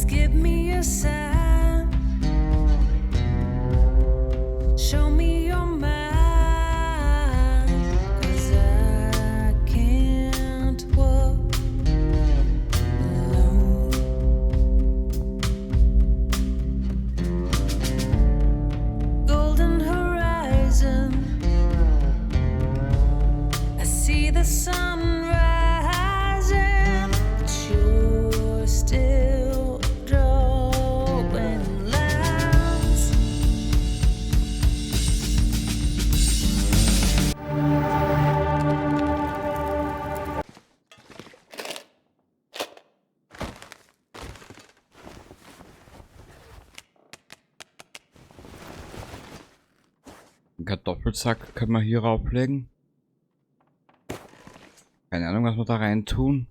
Please give me a sign. Show me your mind. 'Cause I can't walk alone. Golden horizon. I see the sun rising, but you're still drawing lines. Einen Kartoffelsack können wir hier rauflegen. Keine Ahnung, was wir da rein tun.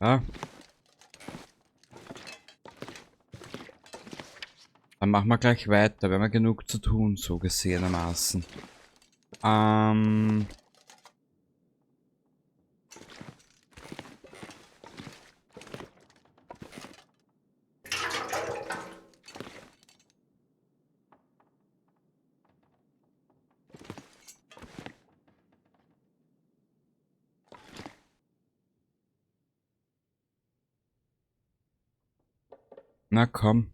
Ja. Dann machen wir gleich weiter, wir haben ja genug zu tun, so gesehenermaßen. Na komm.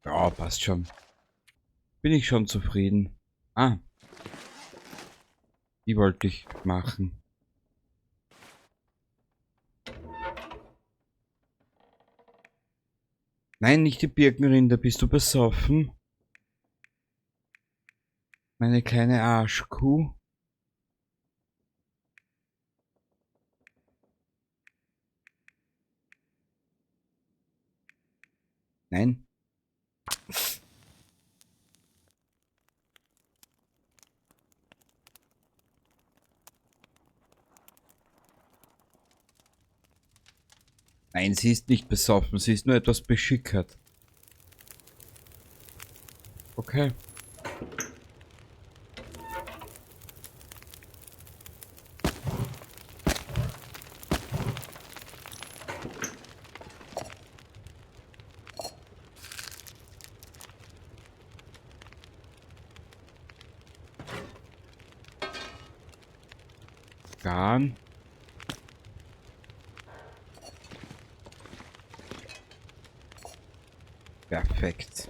Ja, passt schon. Bin ich schon zufrieden. Ah. Die wollte ich machen. Nein, nicht die Birkenrinde. Bist du besoffen? Meine kleine Arschkuh. Nein. Nein, sie ist nicht besoffen, sie ist nur etwas beschickert. Okay. Garn. Perfekt.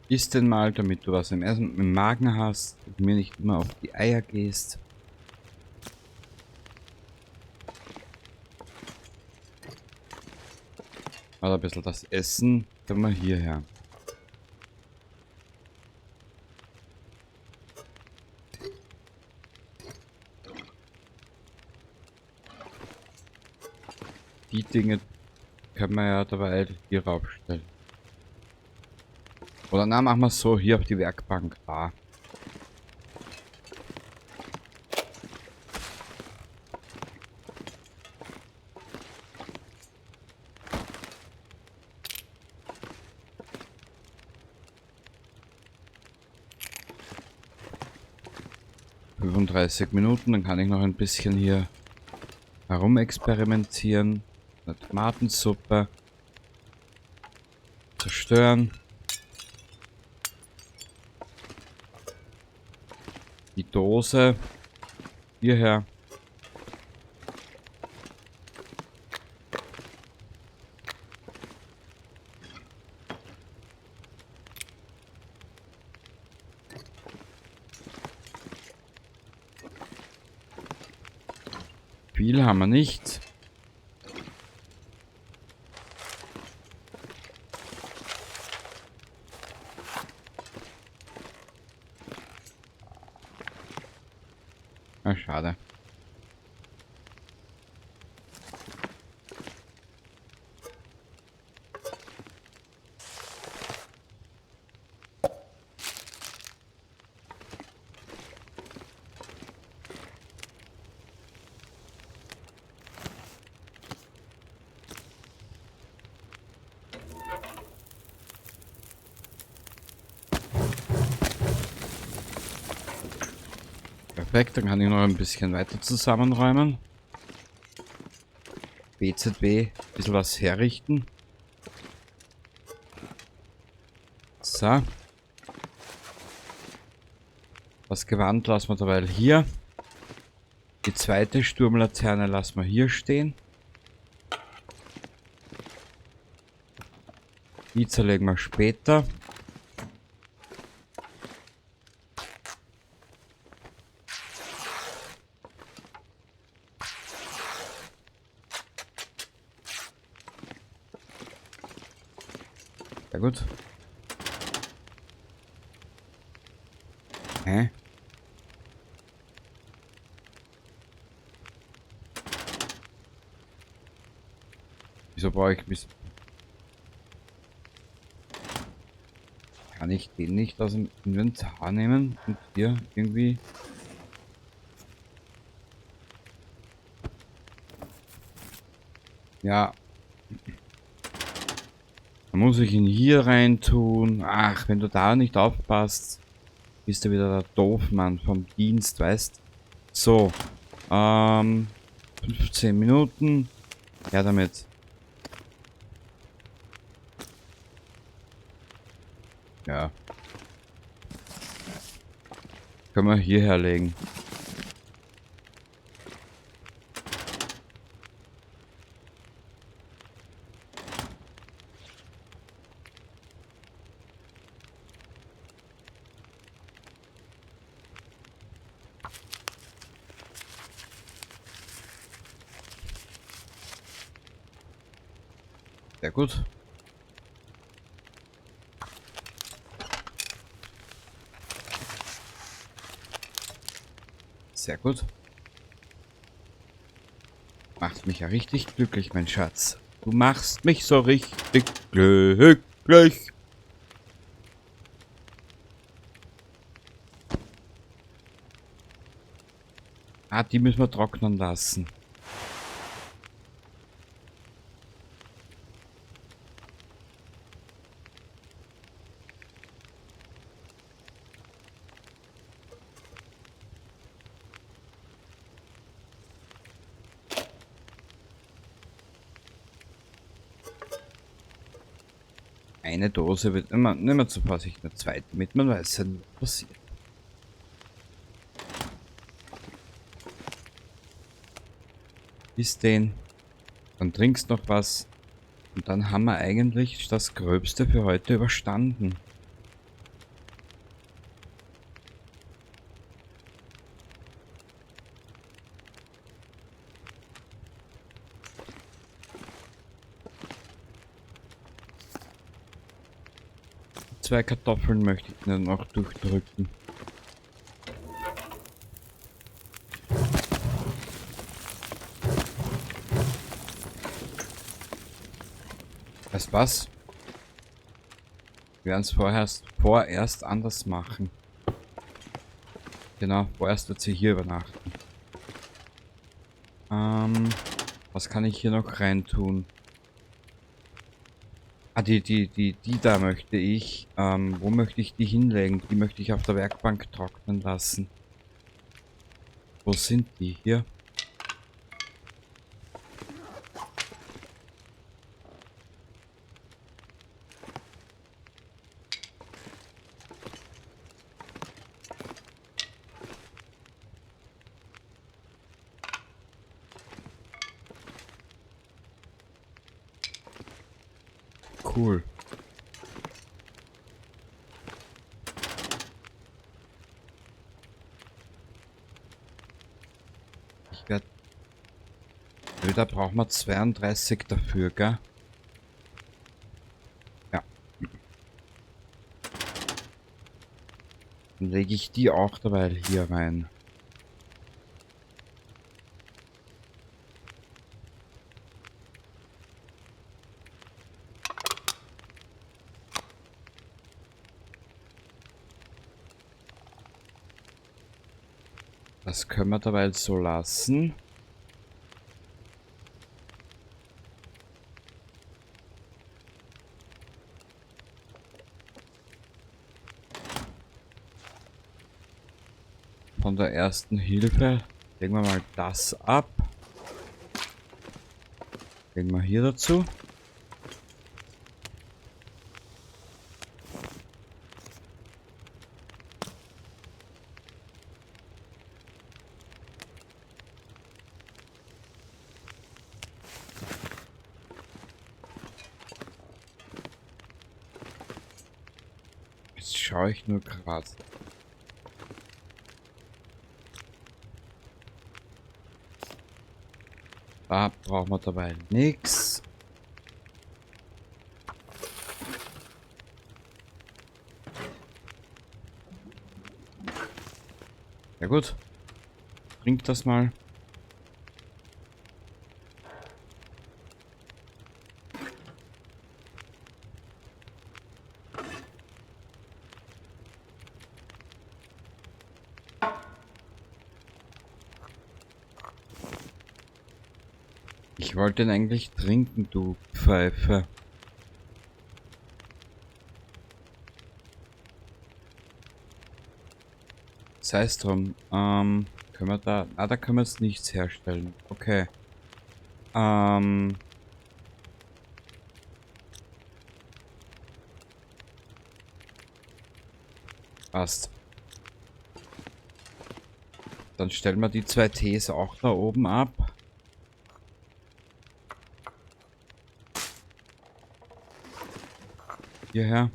Iss den mal, damit du was im Magen hast und mir nicht immer auf die Eier gehst. Also ein bisschen das Essen, dann mal hierher. Die Dinge können wir ja dabei hier raufstellen. Oder na, machen wir es so, hier auf die Werkbank. Da. Minuten, dann kann ich noch ein bisschen hier herumexperimentieren. Eine Tomatensuppe. Zerstören. Die Dose. Hierher. Viel haben wir nicht. Ah, schade. Perfekt, dann kann ich noch ein bisschen weiter zusammenräumen. BZB, ein bisschen was herrichten. So. Das Gewand lassen wir dabei hier. Die zweite Sturmlaterne lassen wir hier stehen. Die zerlegen wir später. Sehr gut. Hä? Wieso brauche ich bis... Kann ich den nicht aus dem Inventar nehmen und hier irgendwie... Ja. Dann muss ich ihn hier rein tun. Ach, wenn du da nicht aufpasst, bist du wieder der Doofmann vom Dienst, weißt? So. 15 Minuten. Ja, damit. Ja. Können wir hierher legen. Sehr gut. Sehr gut. Macht mich ja richtig glücklich, mein Schatz. Du machst mich so richtig glücklich. Ah, die müssen wir trocknen lassen. Eine Dose wird immer, nicht mehr zu vorsichtig, eine zweite mit, man weiß ja nicht, was passiert. Bis den, dann trinkst noch was und dann haben wir eigentlich das Gröbste für heute überstanden. Zwei Kartoffeln möchte ich nur noch durchdrücken. Weißt was? Wir werden es vorerst anders machen. Genau, vorerst wird sie hier übernachten. Was kann ich hier noch reintun? Ah, die da möchte ich. Wo möchte ich die hinlegen? Die möchte ich auf der Werkbank trocknen lassen. Wo sind die? Hier? Cool. Ich werde... Da brauchen wir 32 dafür, gell? Ja. Dann lege ich die auch dabei hier rein. Das können wir dabei so lassen. Von der ersten Hilfe legen wir mal das ab. Legen wir hier dazu. Jetzt schaue ich nur gerade. Da brauchen wir dabei nichts. Ja gut. Trink das mal. Ich wollte ihn eigentlich trinken, du Pfeife. Sei es drum. Können wir da... Ah, da können wir jetzt nichts herstellen. Okay. Passt. Dann stellen wir die 2 Tees auch da oben ab. Hierher.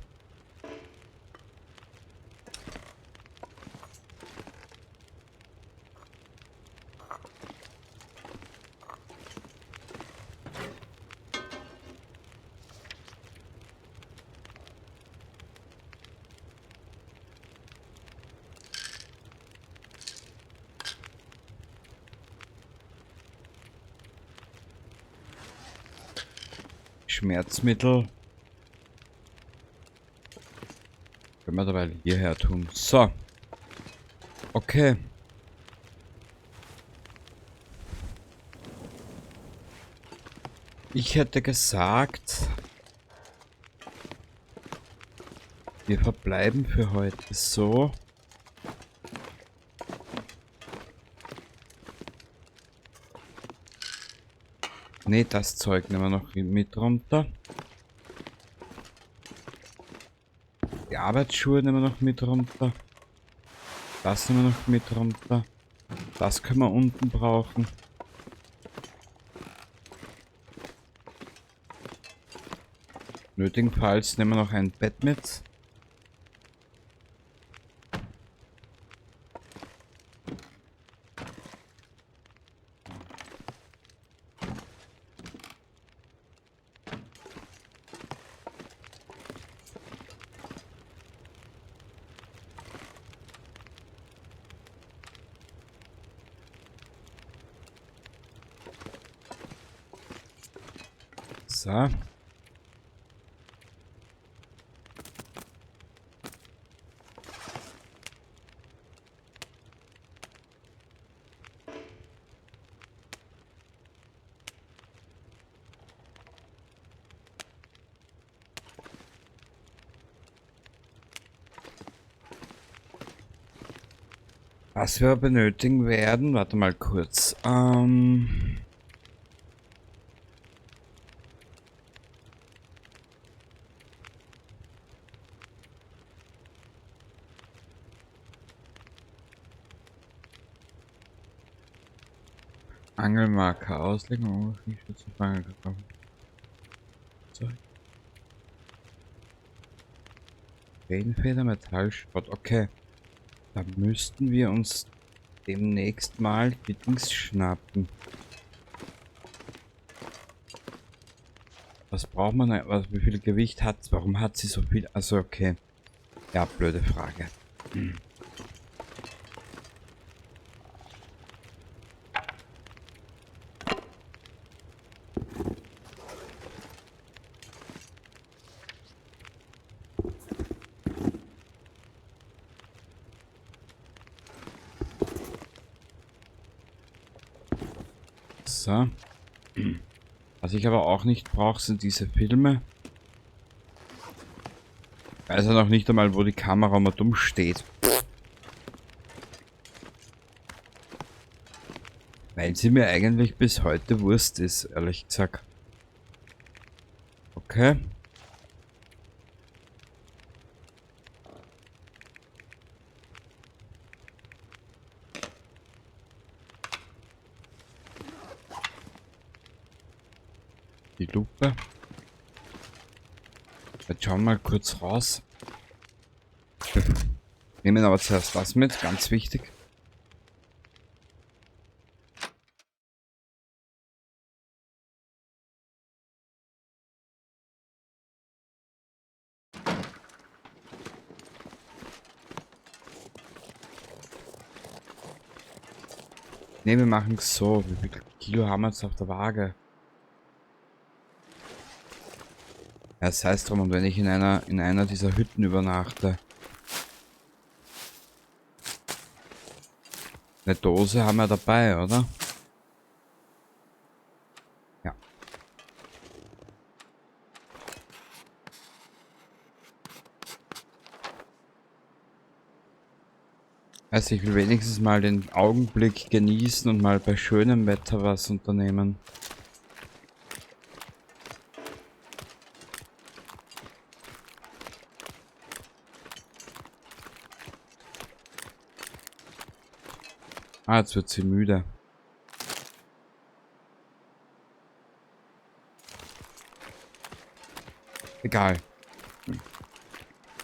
Schmerzmittel. Können wir dabei hierher tun. So. Okay. Ich hätte gesagt, wir verbleiben für heute so. Ne, das Zeug nehmen wir noch mit runter. Die Arbeitsschuhe nehmen wir noch mit runter. Das nehmen wir noch mit runter. Das können wir unten brauchen. Nötigenfalls nehmen wir noch ein Bett mit. So. Was wir benötigen werden, warte mal kurz. Angelmarker auslegen, um Fische zu fangen gekommen. Regenfeder, Metallschrott, okay. Da müssten wir uns demnächst mal die Dings schnappen. Was braucht man? Wie viel Gewicht hat? Warum hat sie so viel? Also okay. Ja, blöde Frage. So. Was ich aber auch nicht brauche, sind diese Filme. Ich weiß ja noch nicht einmal, wo die Kamera mal dumm steht. Weil sie mir eigentlich bis heute Wurst ist, ehrlich gesagt. Okay. Die Lupe. Jetzt schauen wir mal kurz raus. Nehmen aber zuerst das mit, ganz wichtig. Ne, wir machen es so. Wie viel Kilo haben wir jetzt auf der Waage? Ja, das heißt drum, und wenn ich in einer dieser Hütten übernachte. Eine Dose haben wir dabei, oder? Ja. Also ich will wenigstens mal den Augenblick genießen und mal bei schönem Wetter was unternehmen. Ah, jetzt wird sie müde. Egal.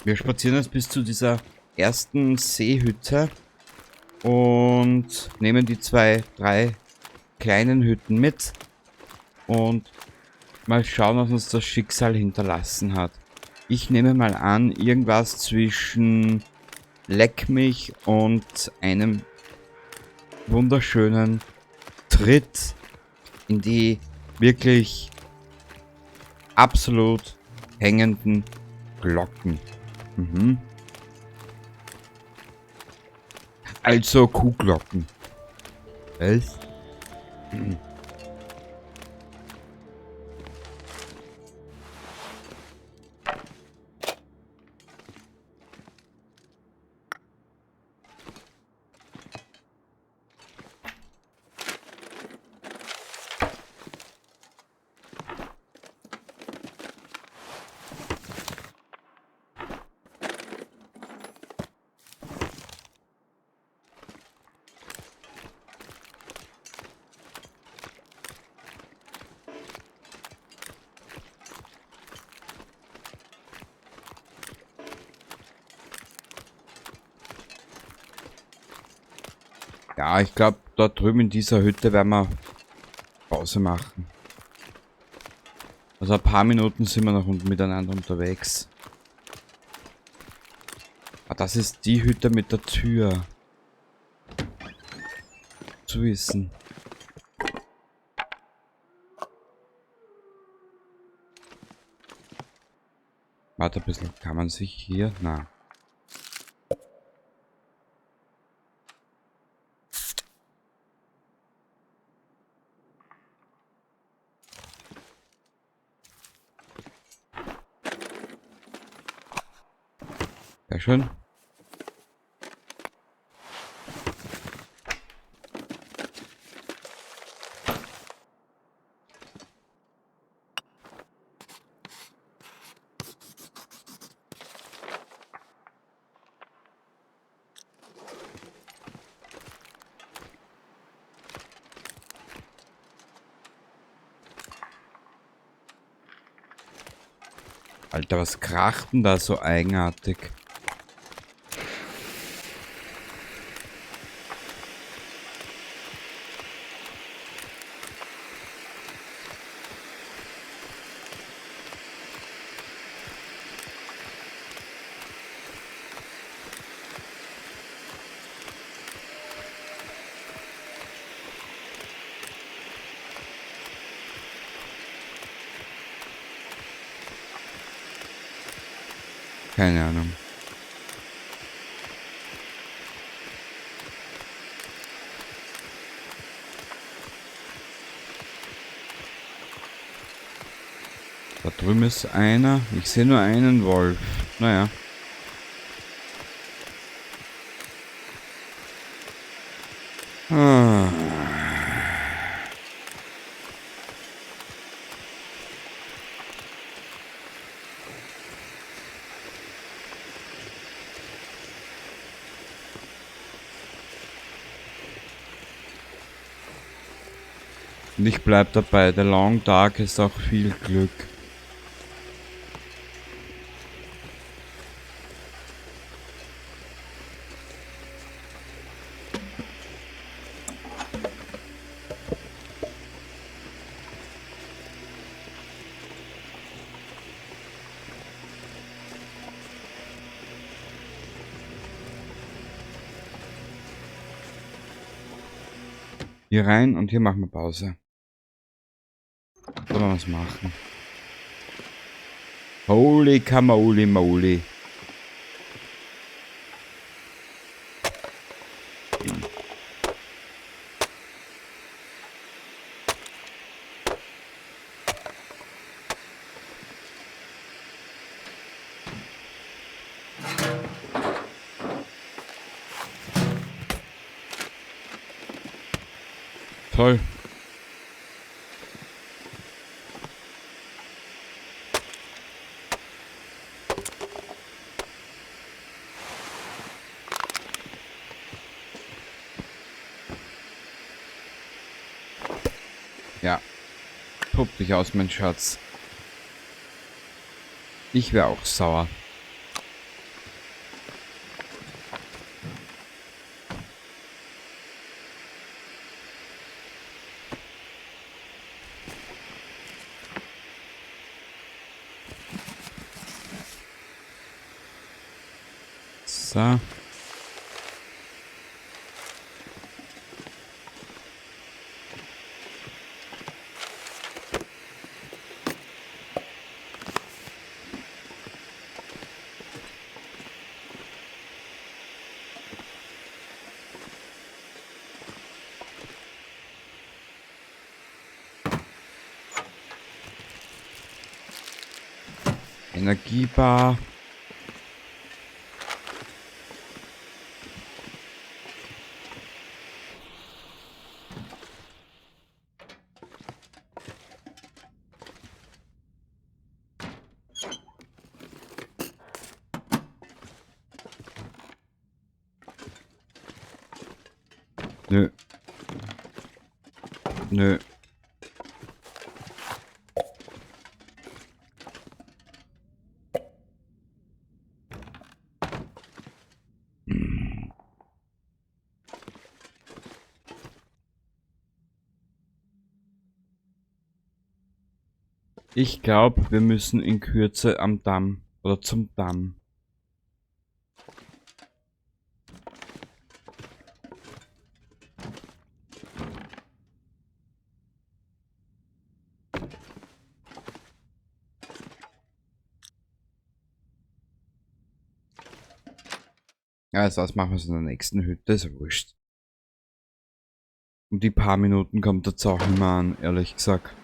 Wir spazieren jetzt bis zu dieser ersten Seehütte und nehmen die 2, 3 kleinen Hütten mit und mal schauen, was uns das Schicksal hinterlassen hat. Ich nehme mal an, irgendwas zwischen Leck mich und einem wunderschönen Tritt in die wirklich absolut hängenden Glocken. Mhm. Also Kuhglocken. Was? Ja, ich glaube, dort drüben in dieser Hütte werden wir Pause machen. Also ein paar Minuten sind wir noch miteinander unterwegs. Ah, das ist die Hütte mit der Tür. Zu wissen. Warte ein bisschen, kann man sich hier... Na. Sehr schön. Alter, was kracht denn da so eigenartig? Keine Ahnung. Drüben ist einer. Ich sehe nur einen Wolf. Naja. Ah. Und ich bleib dabei, der Long Dark ist auch viel Glück. Hier rein und hier machen wir Pause. Oder was machen? Holy Kamauli Mauli. Toll. Ja. Tob dich aus, mein Schatz. Ich wäre auch sauer. So. Energiebar. Nö. Nö. Ich glaube, wir müssen in Kürze am Damm oder zum Damm. Ja, also das machen wir in der nächsten Hütte, ist ja wurscht. Um die paar Minuten kommt das auch nicht mehr an, ehrlich gesagt.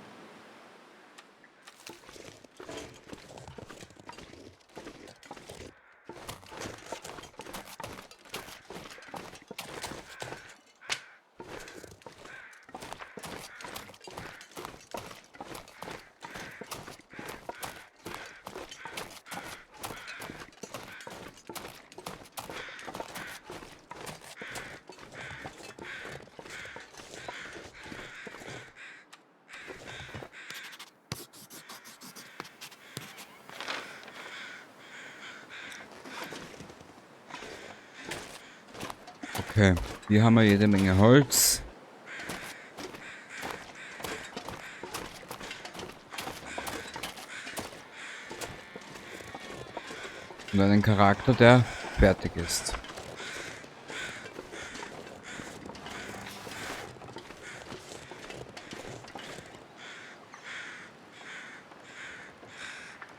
Okay, hier haben wir jede Menge Holz. Und einen Charakter, der fertig ist.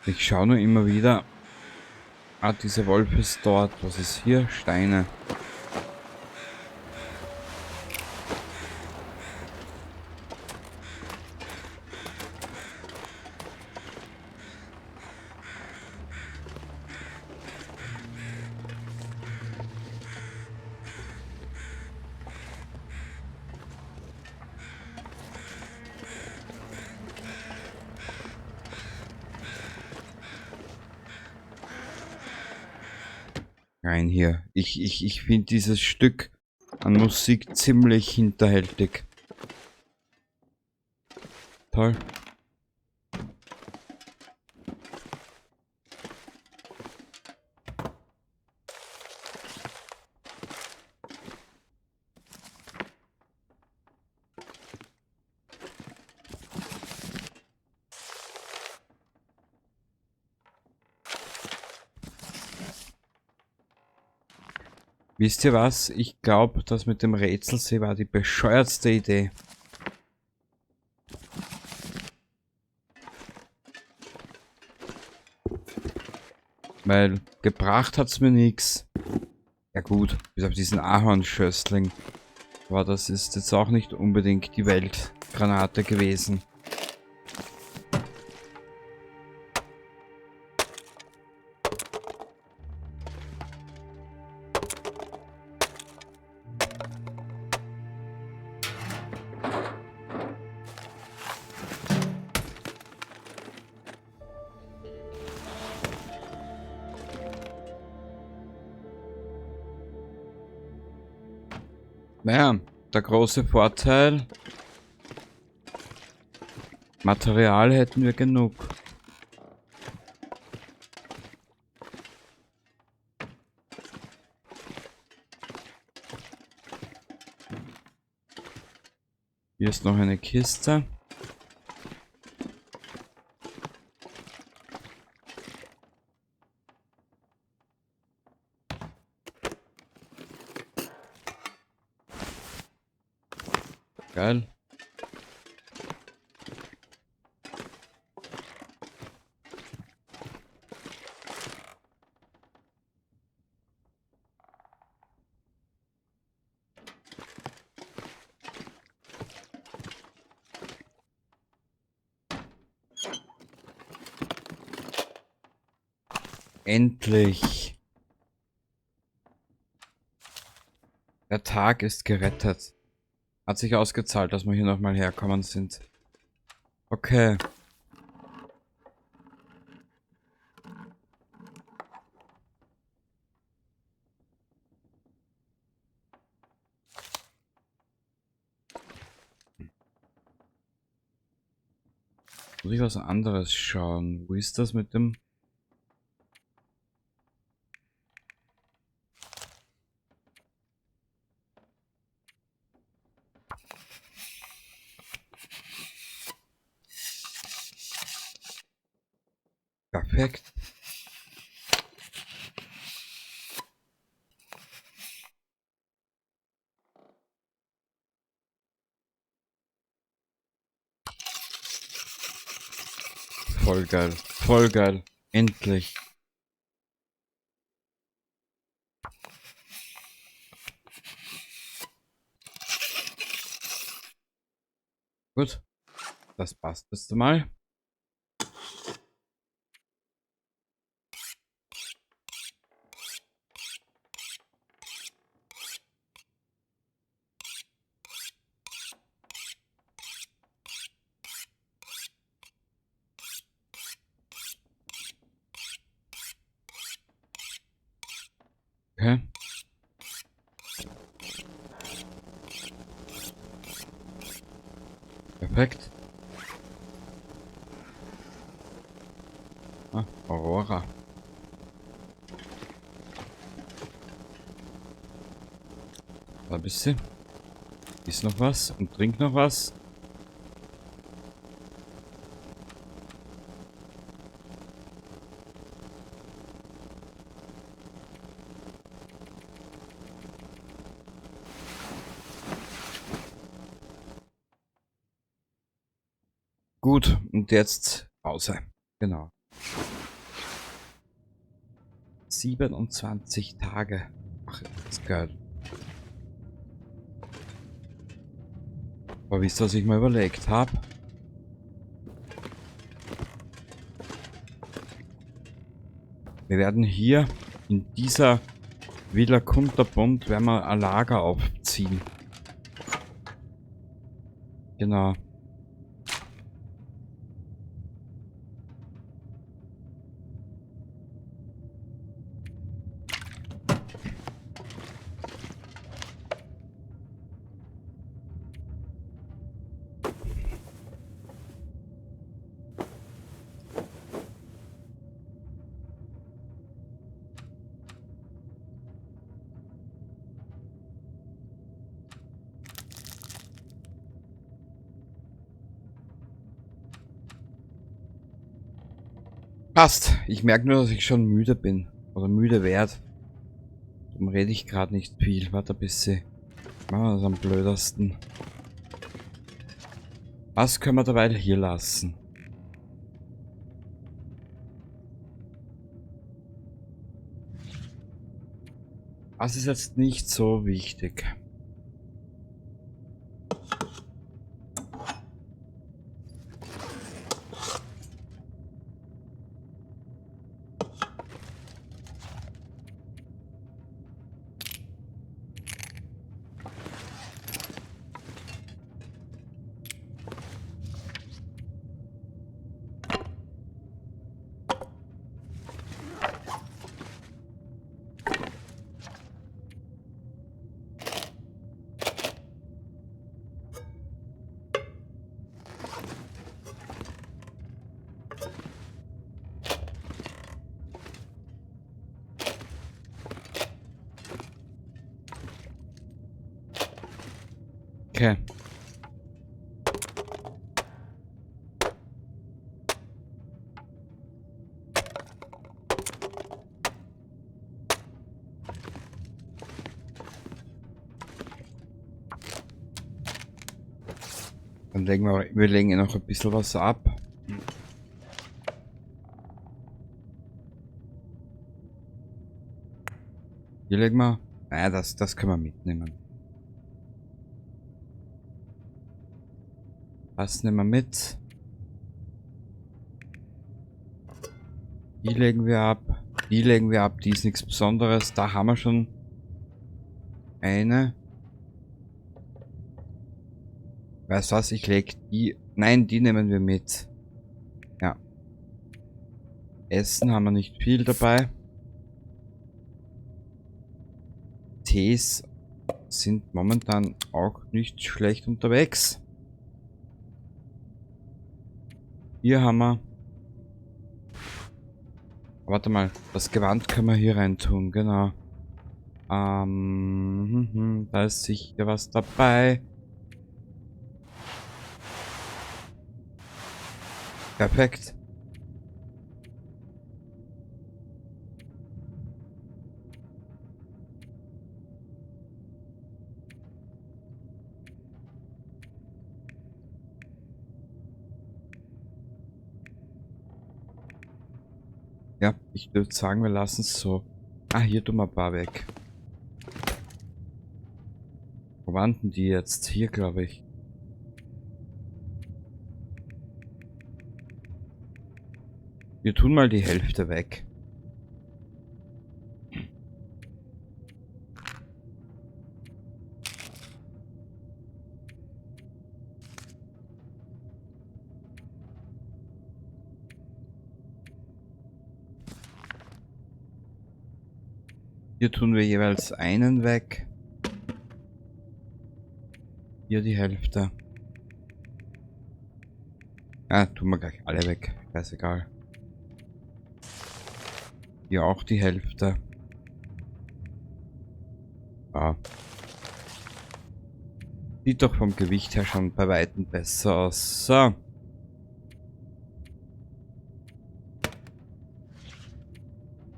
Ich schaue nur immer wieder. Ah, dieser Wolf ist dort. Was ist hier? Steine. rein hier. Ich finde dieses Stück an Musik ziemlich hinterhältig. Toll. Wisst ihr was? Ich glaube, das mit dem Rätselsee war die bescheuertste Idee. Weil gebracht hat's mir nichts. Ja gut, bis auf diesen Ahornschössling. Aber das ist jetzt auch nicht unbedingt die Weltgranate gewesen. Naja, der große Vorteil, Material hätten wir genug. Hier ist noch eine Kiste. Geil. Endlich. Der Tag ist gerettet. Hat sich ausgezahlt, dass wir hier nochmal herkommen sind. Okay. Muss ich was anderes schauen? Wo ist das mit dem... Perfekt. Voll geil. Voll geil. Endlich. Gut. Das passt jetzt mal. Okay. Perfekt. Ah, Aurora. Da bist du. Ist noch was und trink noch was. Gut, und jetzt Pause. Genau. 27 Tage. Ach, das ist geil. Aber wisst ihr, was ich mir überlegt habe? Wir werden hier in dieser Villa Kunterbund werden wir ein Lager aufziehen. Genau. Passt. Ich merke nur, dass ich schon müde bin. Oder müde werde. Darum rede ich gerade nicht viel. Warte ein bisschen. Machen wir das am blödesten. Was können wir dabei hier lassen? Das ist jetzt nicht so wichtig. Okay. Dann legen wir legen hier noch ein bisschen was ab. Hier legen wir. Naja, das können wir mitnehmen. Das nehmen wir mit. Die legen wir ab. Die legen wir ab. Die ist nichts Besonderes. Da haben wir schon eine. Weißt du was? Ich leg die. Nein, die nehmen wir mit. Ja. Essen haben wir nicht viel dabei. Tees sind momentan auch nicht schlecht unterwegs. Hier haben wir. Warte mal, das Gewand können wir hier rein tun, genau. Da ist sicher was dabei. Perfekt. Ja, ich würde sagen, wir lassen es so. Ah, hier tun wir ein paar weg. Wo waren denn die jetzt? Hier, glaube ich. Wir tun mal die Hälfte weg. Hier tun wir jeweils einen weg. Hier die Hälfte. Ah, tun wir gleich alle weg. Scheißegal. Hier auch die Hälfte. Ja. Sieht doch vom Gewicht her schon bei Weitem besser aus. So.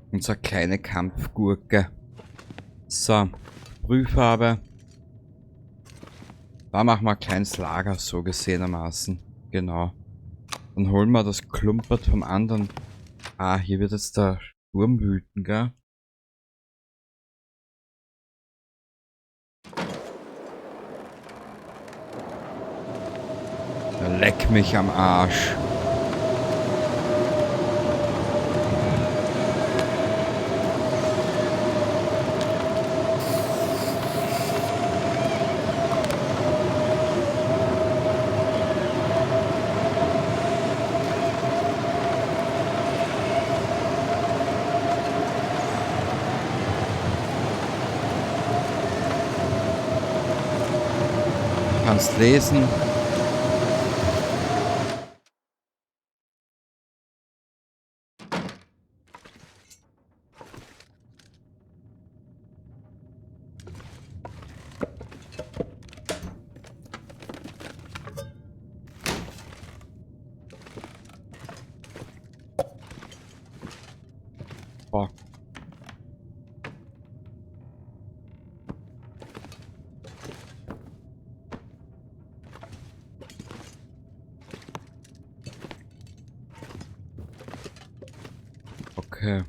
Unsere kleine Kampfgurke. So. Sprühfarbe. Da machen wir ein kleines Lager, so gesehenermaßen. Genau. Dann holen wir das Klumpert vom anderen. Ah, hier wird jetzt der Sturm wüten, gell? Leck mich am Arsch. Kannst lesen. Boah. Okay.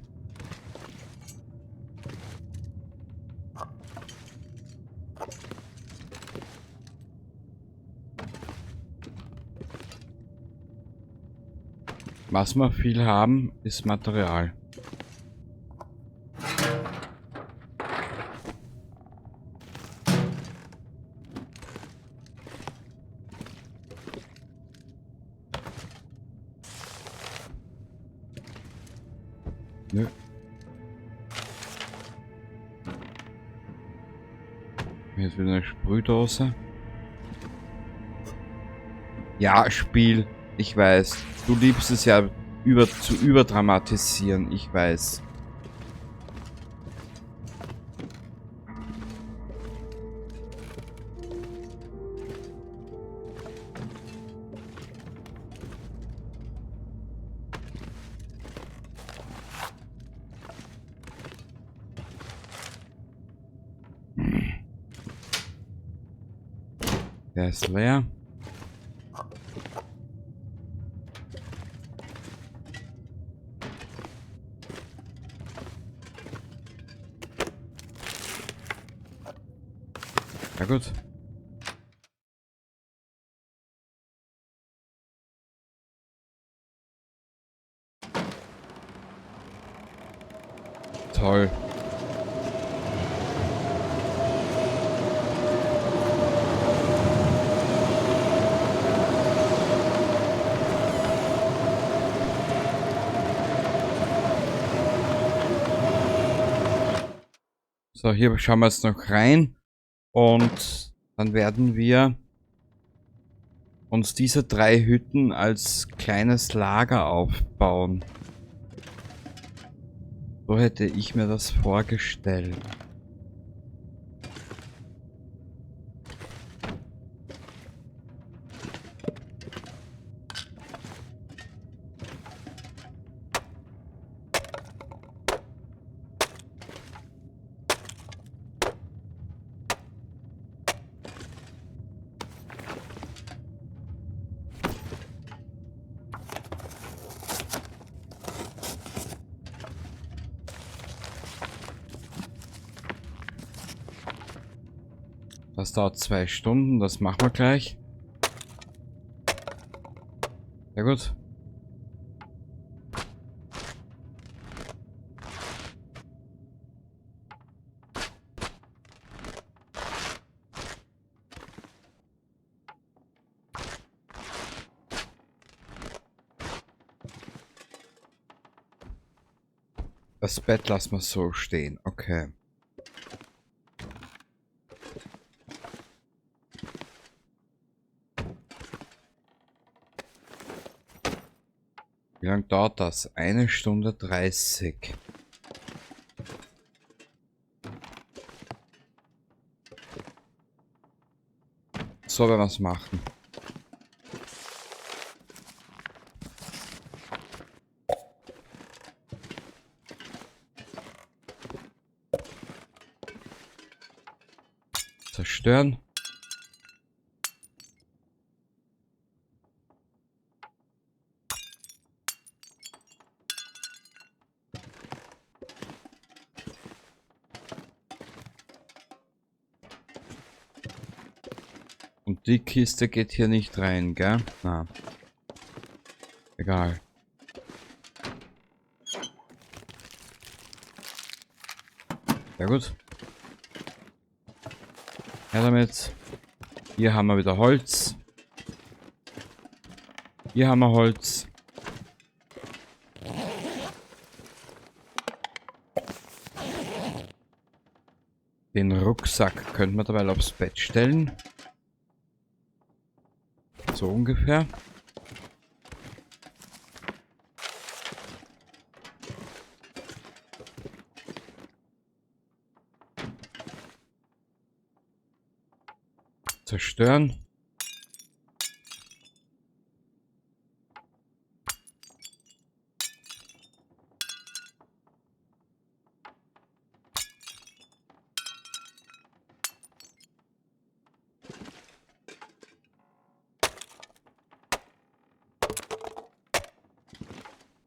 Was wir viel haben, ist Material. Nö. Hier ist wieder eine Sprühdose. Ja, Spiel. Ich weiß. Du liebst es ja zu überdramatisieren. Ich weiß. Der ist leer. Ja gut. Toll. So, hier schauen wir jetzt noch rein und dann werden wir uns diese 3 Hütten als kleines Lager aufbauen. So hätte ich mir das vorgestellt. Das dauert 2 Stunden, das machen wir gleich. Sehr gut. Das Bett lassen wir so stehen, okay. Wie lange dauert das? 1 Stunde 30. So werden wir es machen. Zerstören. Und die Kiste geht hier nicht rein, gell? Na. Egal. Sehr gut. Ja, damit. Hier haben wir wieder Holz. Hier haben wir Holz. Den Rucksack könnten wir dabei aufs Bett stellen. So ungefähr. Zerstören.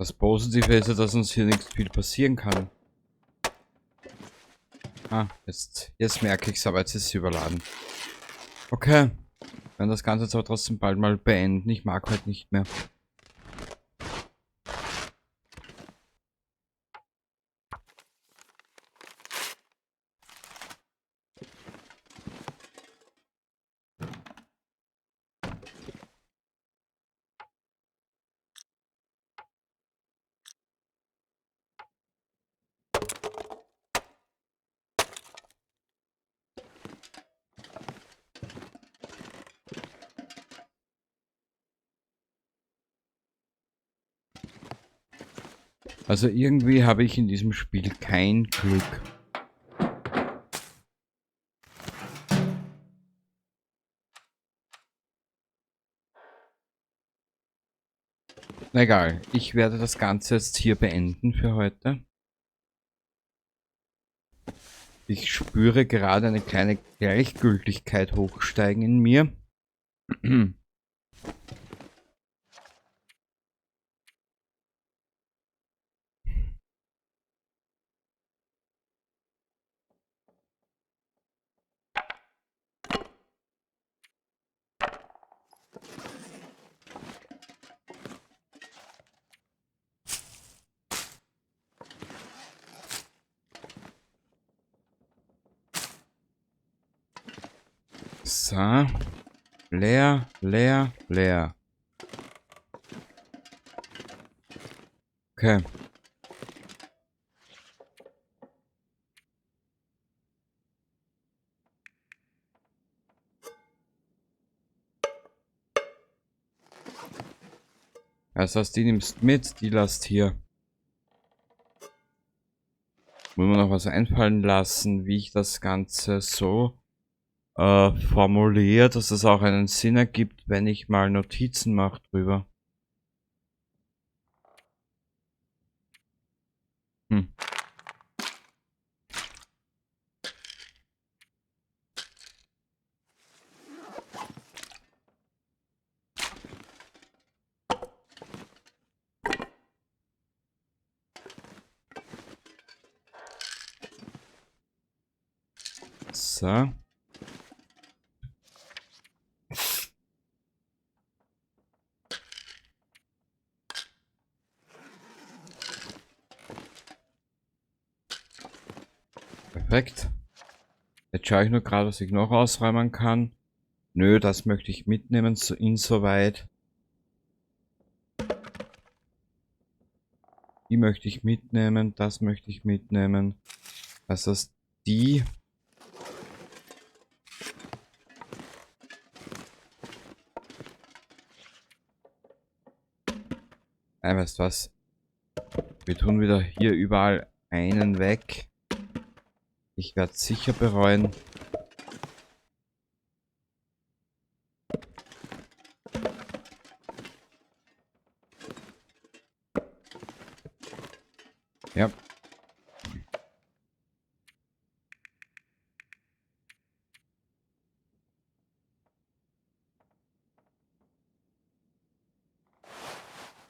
Das Positive ist ja, dass uns hier nichts viel passieren kann. Ah, jetzt merke ich es, aber jetzt ist sie überladen. Okay. Wir werden das Ganze zwar trotzdem bald mal beenden. Ich mag heute nicht mehr. Also irgendwie habe ich in diesem Spiel kein Glück. Na egal, ich werde das Ganze jetzt hier beenden für heute. Ich spüre gerade eine kleine Gleichgültigkeit hochsteigen in mir. So. Leer, leer, leer. Okay. Das heißt, die nimmst mit, die lasst hier. Muss man noch was einfallen lassen, wie ich das Ganze so formuliere, dass es auch einen Sinn ergibt, wenn ich mal Notizen mache drüber. Hm. So. Perfekt. Jetzt schaue ich nur gerade, was ich noch ausräumen kann. Nö, das möchte ich mitnehmen, so insoweit. Die möchte ich mitnehmen, das möchte ich mitnehmen. Das heißt, die. Weißt du was? Wir tun wieder hier überall einen weg. Ich werde es sicher bereuen. Ja.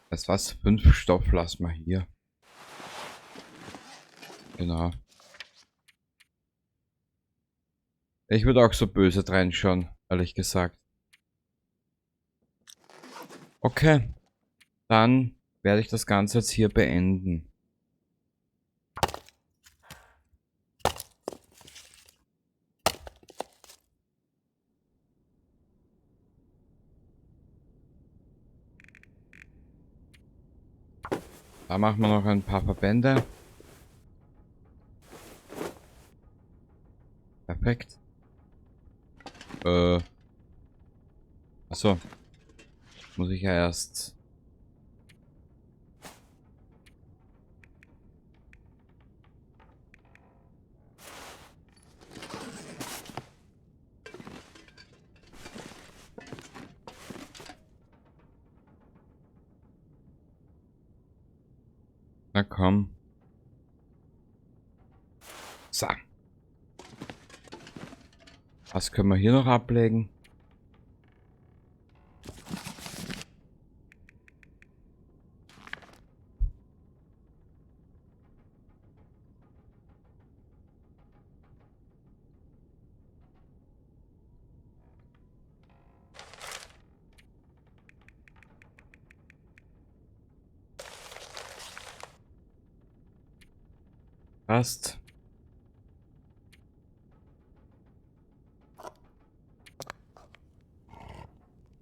Das was? 5 Stoff lassen wir hier. Genau. Ich würde auch so böse reinschauen, ehrlich gesagt. Okay. Dann werde ich das Ganze jetzt hier beenden. Da machen wir noch ein paar Verbände. Perfekt. Achso. Muss ich ja erst. Na komm. So. Was können wir hier noch ablegen? Passt.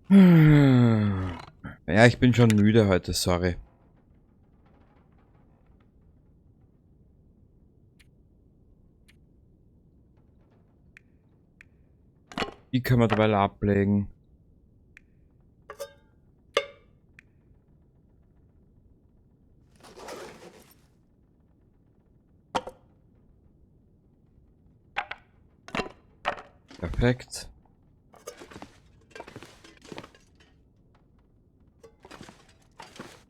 Ja, ich bin schon müde heute, sorry. Die können wir dabei ablegen. Perfekt.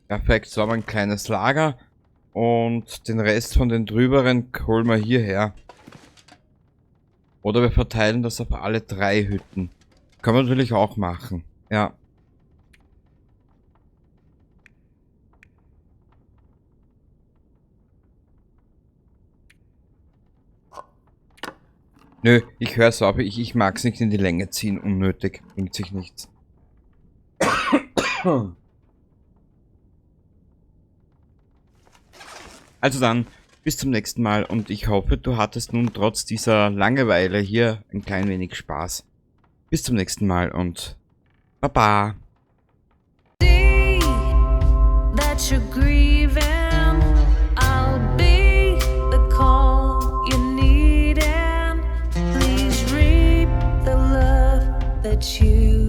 Perfekt, so haben wir ein kleines Lager. Und den Rest von den drüberen holen wir hierher. Oder wir verteilen das auf alle 3 Hütten. Kann man natürlich auch machen. Ja. Nö, ich hör's auf. Ich mag's nicht in die Länge ziehen. Unnötig. Bringt sich nichts. Also dann, bis zum nächsten Mal und ich hoffe, du hattest nun trotz dieser Langeweile hier ein klein wenig Spaß. Bis zum nächsten Mal und Baba. See that you're grieving. I'll be the call you need, and please reap the love that you